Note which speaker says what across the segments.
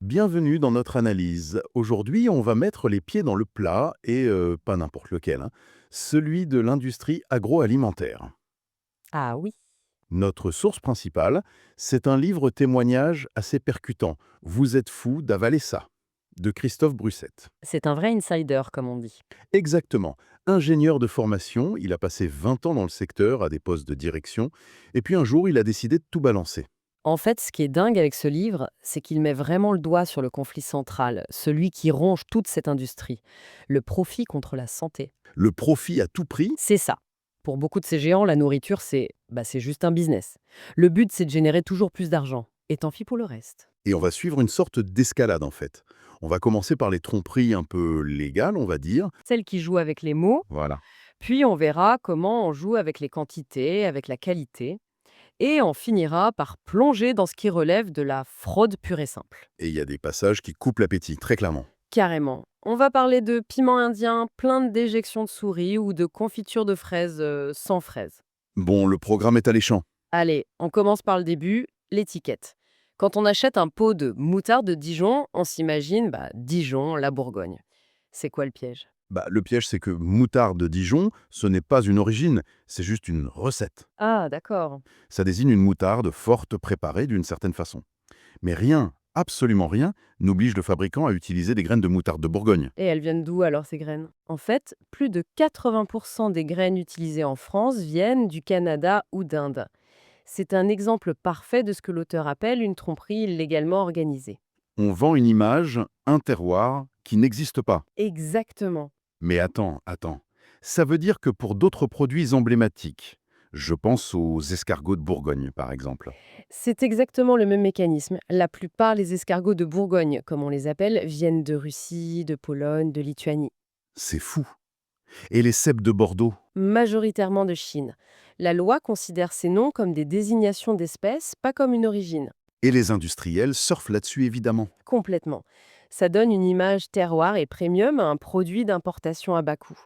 Speaker 1: Bienvenue dans notre analyse. Aujourd'hui, on va mettre les pieds dans le plat, et pas n'importe lequel, hein, celui de l'industrie agroalimentaire.
Speaker 2: Ah oui,
Speaker 1: Notre source principale, c'est un livre témoignage assez percutant. Vous êtes fou d'avaler ça, de Christophe Brussette.
Speaker 2: c'est un vrai insider, comme on dit.
Speaker 1: Exactement. Ingénieur de formation, il a passé 20 ans dans le secteur à des postes de direction, et puis un jour, il a décidé de tout balancer.
Speaker 2: En fait, ce qui est dingue avec ce livre, c'est qu'il met vraiment le doigt sur le conflit central, celui qui ronge toute cette industrie, le profit contre la santé.
Speaker 1: Le profit à tout prix.
Speaker 2: C'est ça. Pour beaucoup de ces géants, la nourriture, c'est juste un business. Le but, c'est de générer toujours plus d'argent. Et tant pis pour le reste.
Speaker 1: Et on va suivre une sorte d'escalade en fait. On va commencer par les tromperies un peu légales, on va dire.
Speaker 2: Celle qui joue avec les mots,
Speaker 1: Voilà.
Speaker 2: puis on verra comment on joue avec les quantités, avec la qualité, et on finira par plonger dans ce qui relève de la fraude pure et simple.
Speaker 1: Et il y a des passages qui coupent l'appétit, très clairement.
Speaker 2: Carrément. On va parler de piment indien plein de déjections de souris ou de confiture de fraises sans fraises.
Speaker 1: Bon, le programme est alléchant.
Speaker 2: Allez, on commence par le début, l'étiquette. Quand on achète un pot de moutarde de Dijon, on s'imagine Dijon, la Bourgogne. C'est quoi le piège?
Speaker 1: Bah, le piège, c'est que moutarde de Dijon, ce n'est pas une origine, c'est juste une recette.
Speaker 2: Ah, d'accord.
Speaker 1: Ça désigne une moutarde forte préparée d'une certaine façon. Mais rien, absolument rien, n'oblige le fabricant à utiliser des graines de moutarde de Bourgogne.
Speaker 2: Et elles viennent d'où alors ces graines? En fait, plus de 80% des graines utilisées en France viennent du Canada ou d'Inde. C'est un exemple parfait de ce que l'auteur appelle une tromperie illégalement organisée.
Speaker 1: On vend une image, un terroir, qui n'existe pas.
Speaker 2: Exactement.
Speaker 1: Mais attends. Ça veut dire que pour d'autres produits emblématiques, je pense aux escargots de Bourgogne, par exemple.
Speaker 2: C'est exactement le même mécanisme. La plupart des escargots de Bourgogne, comme on les appelle, viennent de Russie, de Pologne, de Lituanie,
Speaker 1: C'est fou. Et les cèpes de Bordeaux?
Speaker 2: majoritairement de Chine. La loi considère ces noms comme des désignations d'espèces, pas comme une origine.
Speaker 1: Et les industriels surfent là-dessus, évidemment.
Speaker 2: Complètement. Ça donne une image terroir et premium à un produit d'importation à bas coût.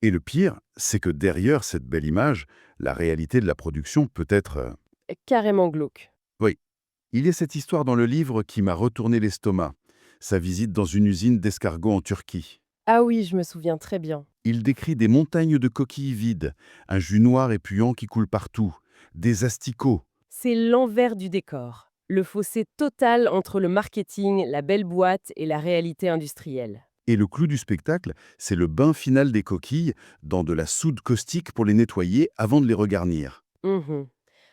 Speaker 1: Et le pire, c'est que derrière cette belle image, la réalité de la production peut être...
Speaker 2: Carrément glauque.
Speaker 1: Oui, il y a cette histoire dans le livre qui m'a retourné l'estomac. Sa visite dans une usine d'escargots en Turquie.
Speaker 2: Ah oui, je me souviens très bien.
Speaker 1: Il décrit des montagnes de coquilles vides, un jus noir et puant qui coule partout, des asticots.
Speaker 2: C'est l'envers du décor. Le fossé total entre le marketing, la belle boîte et la réalité industrielle.
Speaker 1: Et le clou du spectacle, c'est le bain final des coquilles dans de la soude caustique pour les nettoyer avant de les regarnir.
Speaker 2: Mhm.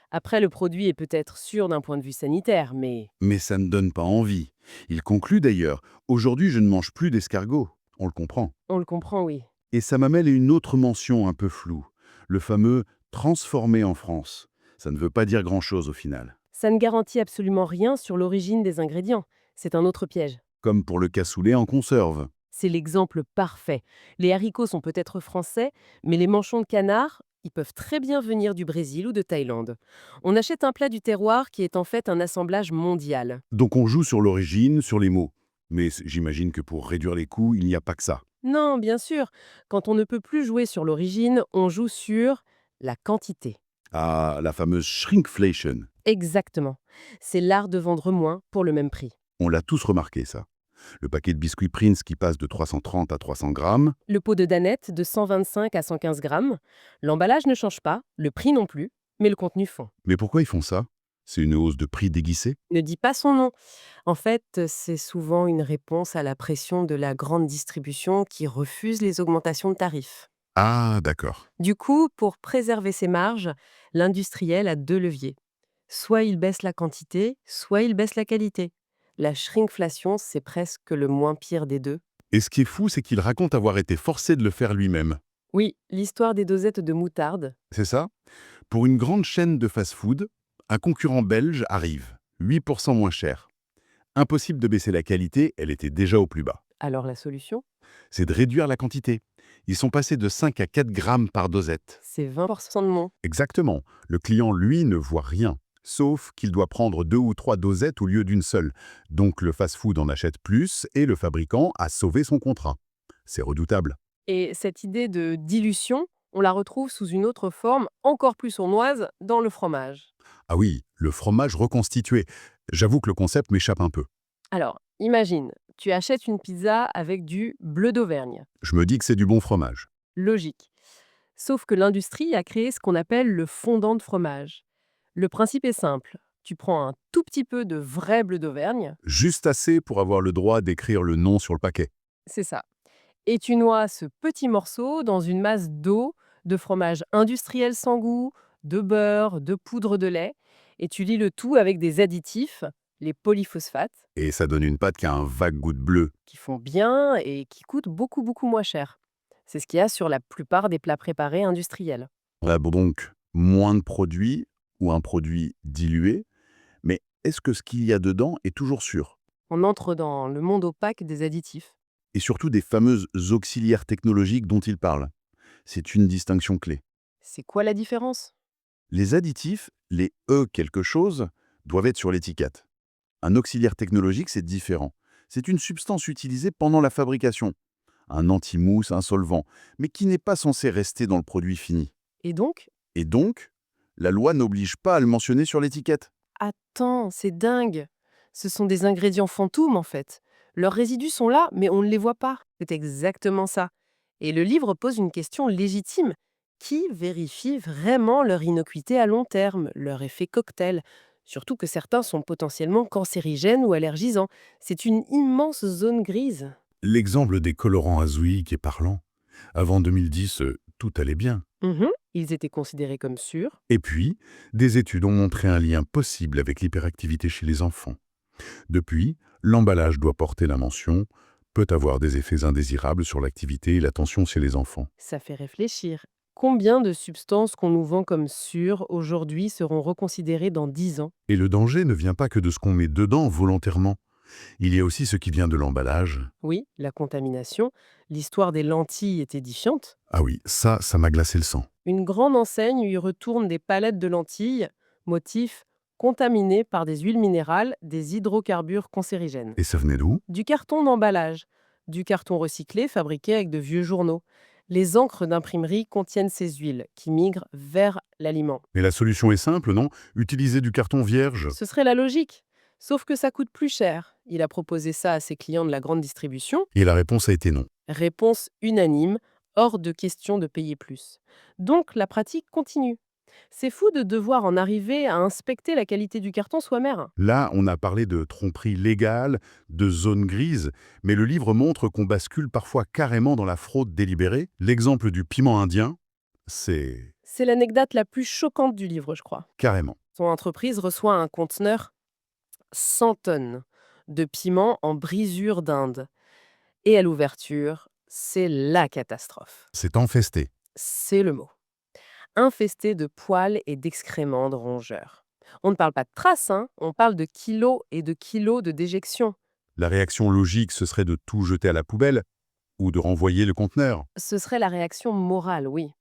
Speaker 2: Après, le produit est peut-être sûr d'un point de vue sanitaire, mais
Speaker 1: Mais ça ne donne pas envie. Il conclut d'ailleurs, aujourd'hui je ne mange plus d'escargots. On le comprend.
Speaker 2: on le comprend, oui.
Speaker 1: Et ça m'amène à une autre mention un peu floue, le fameux transformé en France. Ça ne veut pas dire grand-chose au final.
Speaker 2: Ça ne garantit absolument rien sur l'origine des ingrédients. C'est un autre piège.
Speaker 1: Comme pour le cassoulet en conserve.
Speaker 2: C'est l'exemple parfait. Les haricots sont peut-être français, mais les manchons de canard, ils peuvent très bien venir du Brésil ou de Thaïlande. On achète un plat du terroir qui est en fait un assemblage mondial.
Speaker 1: Donc on joue sur l'origine, sur les mots. Mais j'imagine que pour réduire les coûts, il n'y a pas que ça.
Speaker 2: Non, bien sûr, quand on ne peut plus jouer sur l'origine, on joue sur la quantité.
Speaker 1: Ah, la fameuse shrinkflation.
Speaker 2: Exactement. C'est l'art de vendre moins pour le même prix.
Speaker 1: On l'a tous remarqué ça. Le paquet de biscuits Prince qui passe de 330 à 300 grammes.
Speaker 2: Le pot de Danette de 125 à 115 grammes. L'emballage ne change pas, le prix non plus, mais le contenu fond.
Speaker 1: Mais pourquoi ils font ça? C'est une hausse de prix déguisée?
Speaker 2: Ne dit pas son nom. En fait, c'est souvent une réponse à la pression de la grande distribution qui refuse les augmentations de tarifs.
Speaker 1: Ah, d'accord.
Speaker 2: Du coup, pour préserver ses marges, l'industriel a deux leviers. Soit il baisse la quantité, soit il baisse la qualité. La shrinkflation, c'est presque le moins pire des deux.
Speaker 1: Et ce qui est fou, c'est qu'il raconte avoir été forcé de le faire lui-même.
Speaker 2: Oui, l'histoire des dosettes de moutarde.
Speaker 1: C'est ça? Pour une grande chaîne de fast-food, un concurrent belge arrive, 8% moins cher. Impossible de baisser la qualité, elle était déjà au plus bas.
Speaker 2: Alors la solution,
Speaker 1: C'est de réduire la quantité. Ils sont passés de 5 à 4 grammes par dosette.
Speaker 2: c'est 20% de moins.
Speaker 1: Exactement. Le client, lui, ne voit rien. Sauf qu'il doit prendre 2 ou 3 dosettes au lieu d'une seule. Donc le fast-food en achète plus et le fabricant a sauvé son contrat. C'est redoutable.
Speaker 2: Et cette idée de dilution, on la retrouve sous une autre forme encore plus sournoise dans le fromage.
Speaker 1: Ah oui, le fromage reconstitué. J'avoue que le concept m'échappe un peu.
Speaker 2: Alors, Imagine, tu achètes une pizza avec du bleu d'Auvergne.
Speaker 1: Je me dis que c'est du bon fromage.
Speaker 2: Logique. Sauf que l'industrie a créé ce qu'on appelle le fondant de fromage. Le principe est simple. Tu prends un tout petit peu de vrai bleu d'Auvergne,
Speaker 1: Juste assez pour avoir le droit d'écrire le nom sur le paquet.
Speaker 2: c'est ça, et tu noies ce petit morceau dans une masse d'eau, de fromage industriel sans goût, de beurre, de poudre de lait, et tu lis le tout avec des additifs, les polyphosphates,
Speaker 1: Et ça donne une pâte qui a un vague goût de bleu.
Speaker 2: qui font bien et qui coûtent beaucoup, beaucoup moins cher. C'est ce qu'il y a sur la plupart des plats préparés industriels.
Speaker 1: Bon, donc, moins de produits ou un produit dilué. Mais est-ce que ce qu'il y a dedans est toujours sûr?
Speaker 2: On entre dans le monde opaque des additifs.
Speaker 1: Et surtout des fameuses auxiliaires technologiques dont il parle. C'est une distinction clé.
Speaker 2: C'est quoi la différence?
Speaker 1: Les additifs, les E quelque chose, doivent être sur l'étiquette. Un auxiliaire technologique, c'est différent. C'est une substance utilisée pendant la fabrication. Un anti-mousse, un solvant, mais qui n'est pas censé rester dans le produit fini.
Speaker 2: Et donc,
Speaker 1: Et donc, la loi n'oblige pas à le mentionner sur l'étiquette.
Speaker 2: attends, c'est dingue. Ce sont des ingrédients fantômes en fait. Leurs résidus sont là, mais on ne les voit pas. C'est exactement ça. Et le livre pose une question légitime. Qui vérifie vraiment leur innocuité à long terme, leur effet cocktail? Surtout que certains sont potentiellement cancérigènes ou allergisants. C'est une immense zone grise.
Speaker 1: L'exemple des colorants azoïques est parlant. Avant 2010, tout allait bien.
Speaker 2: Mhm. Ils étaient considérés comme sûrs.
Speaker 1: Et puis, des études ont montré un lien possible avec l'hyperactivité chez les enfants. Depuis, l'emballage doit porter la mention peut avoir des effets indésirables sur l'activité et l'attention chez les enfants.
Speaker 2: Ça fait réfléchir. Combien de substances qu'on nous vend comme sûres aujourd'hui seront reconsidérées dans 10 ans?
Speaker 1: Et le danger ne vient pas que de ce qu'on met dedans volontairement. Il y a aussi ce qui vient de l'emballage.
Speaker 2: Oui, la contamination. L'histoire des lentilles est édifiante.
Speaker 1: Ah oui, ça m'a glacé le sang.
Speaker 2: Une grande enseigne y retourne des palettes de lentilles, motif contaminées par des huiles minérales, des hydrocarbures cancérigènes.
Speaker 1: Et ça venait d'où?
Speaker 2: Du carton d'emballage, du carton recyclé fabriqué avec de vieux journaux. Les encres d'imprimerie contiennent ces huiles qui migrent vers l'aliment.
Speaker 1: Mais la solution est simple, non? Utiliser du carton vierge.
Speaker 2: Ce serait la logique. Sauf que ça coûte plus cher. Il a proposé ça à ses clients de la grande distribution.
Speaker 1: Et la réponse a été non.
Speaker 2: Réponse unanime, hors de question de payer plus. Donc la pratique continue. C'est fou de devoir en arriver à inspecter la qualité du carton soi-même.
Speaker 1: Là, on a parlé de tromperie légale, de zone grise, mais le livre montre qu'on bascule parfois carrément dans la fraude délibérée. L'exemple du piment indien, c'est
Speaker 2: C'est l'anecdote la plus choquante du livre, je crois.
Speaker 1: carrément.
Speaker 2: Son entreprise reçoit un conteneur 100 tonnes de piment en brisure d'Inde. Et à l'ouverture, c'est la catastrophe.
Speaker 1: C'est infesté.
Speaker 2: C'est le mot. Infesté de poils et d'excréments de rongeurs. On ne parle pas de traces, hein, on parle de kilos et de kilos de déjections.
Speaker 1: La réaction logique, ce serait de tout jeter à la poubelle ou de renvoyer le conteneur.
Speaker 2: Ce serait la réaction morale, oui,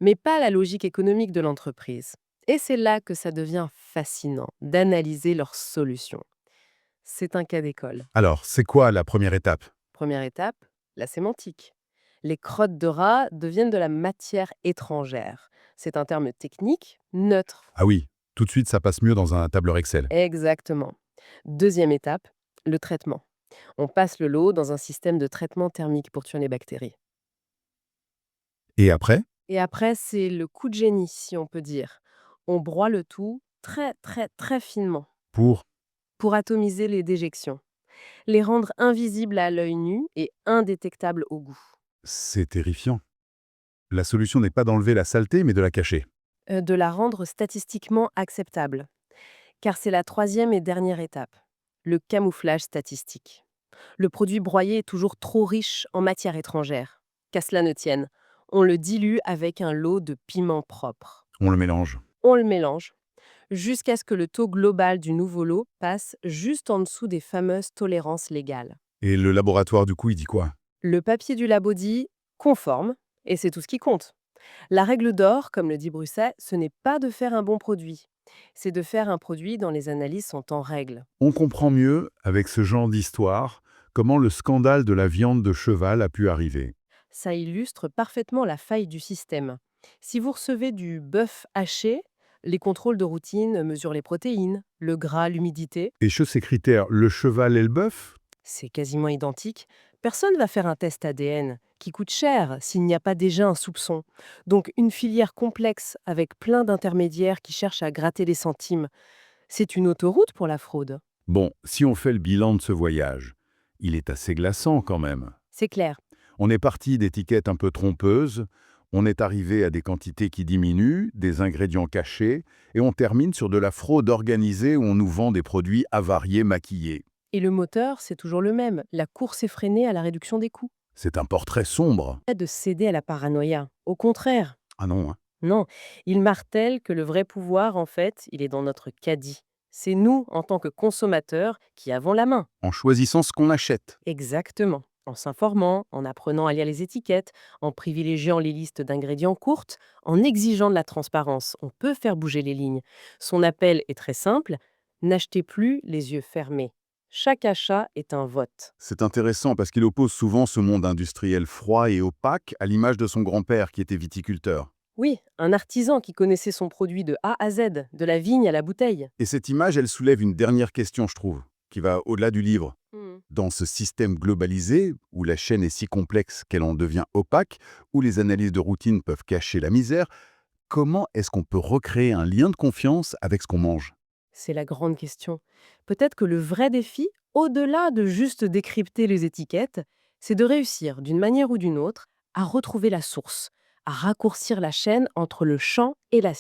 Speaker 2: mais pas la logique économique de l'entreprise. Et c'est là que ça devient fascinant d'analyser leurs solutions. C'est un cas d'école.
Speaker 1: Alors, c'est quoi la première étape?
Speaker 2: Première étape, la sémantique. Les crottes de rats deviennent de la matière étrangère. C'est un terme technique, neutre.
Speaker 1: Ah oui, tout de suite, ça passe mieux dans un tableur Excel.
Speaker 2: Exactement. Deuxième étape, le traitement. On passe le lot dans un système de traitement thermique pour tuer les bactéries.
Speaker 1: Et après?
Speaker 2: Et après, c'est le coup de génie, si on peut dire. On broie le tout très, très, très finement
Speaker 1: Pour
Speaker 2: pour atomiser les déjections, les rendre invisibles à l'œil nu et indétectables au goût.
Speaker 1: C'est terrifiant. La solution n'est pas d'enlever la saleté, mais de la cacher.
Speaker 2: De la rendre statistiquement acceptable. Car c'est la troisième et dernière étape, le camouflage statistique. Le produit broyé est toujours trop riche en matière étrangère. Qu'à cela ne tienne, on le dilue avec un lot de piment propre.
Speaker 1: On le mélange.
Speaker 2: On le mélange jusqu'à ce que le taux global du nouveau lot passe juste en dessous des fameuses tolérances légales.
Speaker 1: Et le laboratoire, du coup, il dit quoi?
Speaker 2: Le papier du labo dit conforme, et c'est tout ce qui compte. La règle d'or, comme le dit Bruxelles, ce n'est pas de faire un bon produit, c'est de faire un produit dont les analyses sont en règle.
Speaker 1: On comprend mieux, avec ce genre d'histoire, comment le scandale de la viande de cheval a pu arriver.
Speaker 2: Ça illustre parfaitement la faille du système. Si vous recevez du bœuf haché, les contrôles de routine mesurent les protéines, le gras, l'humidité.
Speaker 1: Et chez ces critères, le cheval et le bœuf,
Speaker 2: C'est quasiment identique. Personne va faire un test ADN qui coûte cher s'il n'y a pas déjà un soupçon. Donc une filière complexe avec plein d'intermédiaires qui cherchent à gratter les centimes, c'est une autoroute pour la fraude.
Speaker 1: Bon, si on fait le bilan de ce voyage, il est assez glaçant quand même.
Speaker 2: C'est clair.
Speaker 1: On est parti d'étiquettes un peu trompeuses, on est arrivé à des quantités qui diminuent, des ingrédients cachés, et on termine sur de la fraude organisée où on nous vend des produits avariés maquillés.
Speaker 2: Et le moteur, c'est toujours le même, la course effrénée à la réduction des coûts.
Speaker 1: C'est un portrait sombre.
Speaker 2: Pas de céder à la paranoïa. Au contraire,
Speaker 1: Ah non, hein.
Speaker 2: non, il martèle que le vrai pouvoir, en fait, il est dans notre caddie. C'est nous, en tant que consommateurs, qui avons la main.
Speaker 1: En choisissant ce qu'on achète.
Speaker 2: Exactement. En s'informant, en apprenant à lire les étiquettes, en privilégiant les listes d'ingrédients courtes, en exigeant de la transparence, on peut faire bouger les lignes. Son appel est très simple, n'achetez plus les yeux fermés. Chaque achat est un vote.
Speaker 1: C'est intéressant parce qu'il oppose souvent ce monde industriel froid et opaque à l'image de son grand-père qui était viticulteur.
Speaker 2: Oui, un artisan qui connaissait son produit de A à Z, de la vigne à la bouteille.
Speaker 1: Et cette image, elle soulève une dernière question, je trouve, qui va au-delà du livre.
Speaker 2: Hmm.
Speaker 1: Dans ce système globalisé, où la chaîne est si complexe qu'elle en devient opaque, où les analyses de routine peuvent cacher la misère, comment est-ce qu'on peut recréer un lien de confiance avec ce qu'on mange?
Speaker 2: C'est la grande question. Peut-être que le vrai défi, au-delà de juste décrypter les étiquettes, c'est de réussir, d'une manière ou d'une autre, à retrouver la source, à raccourcir la chaîne entre le champ et l'assiette.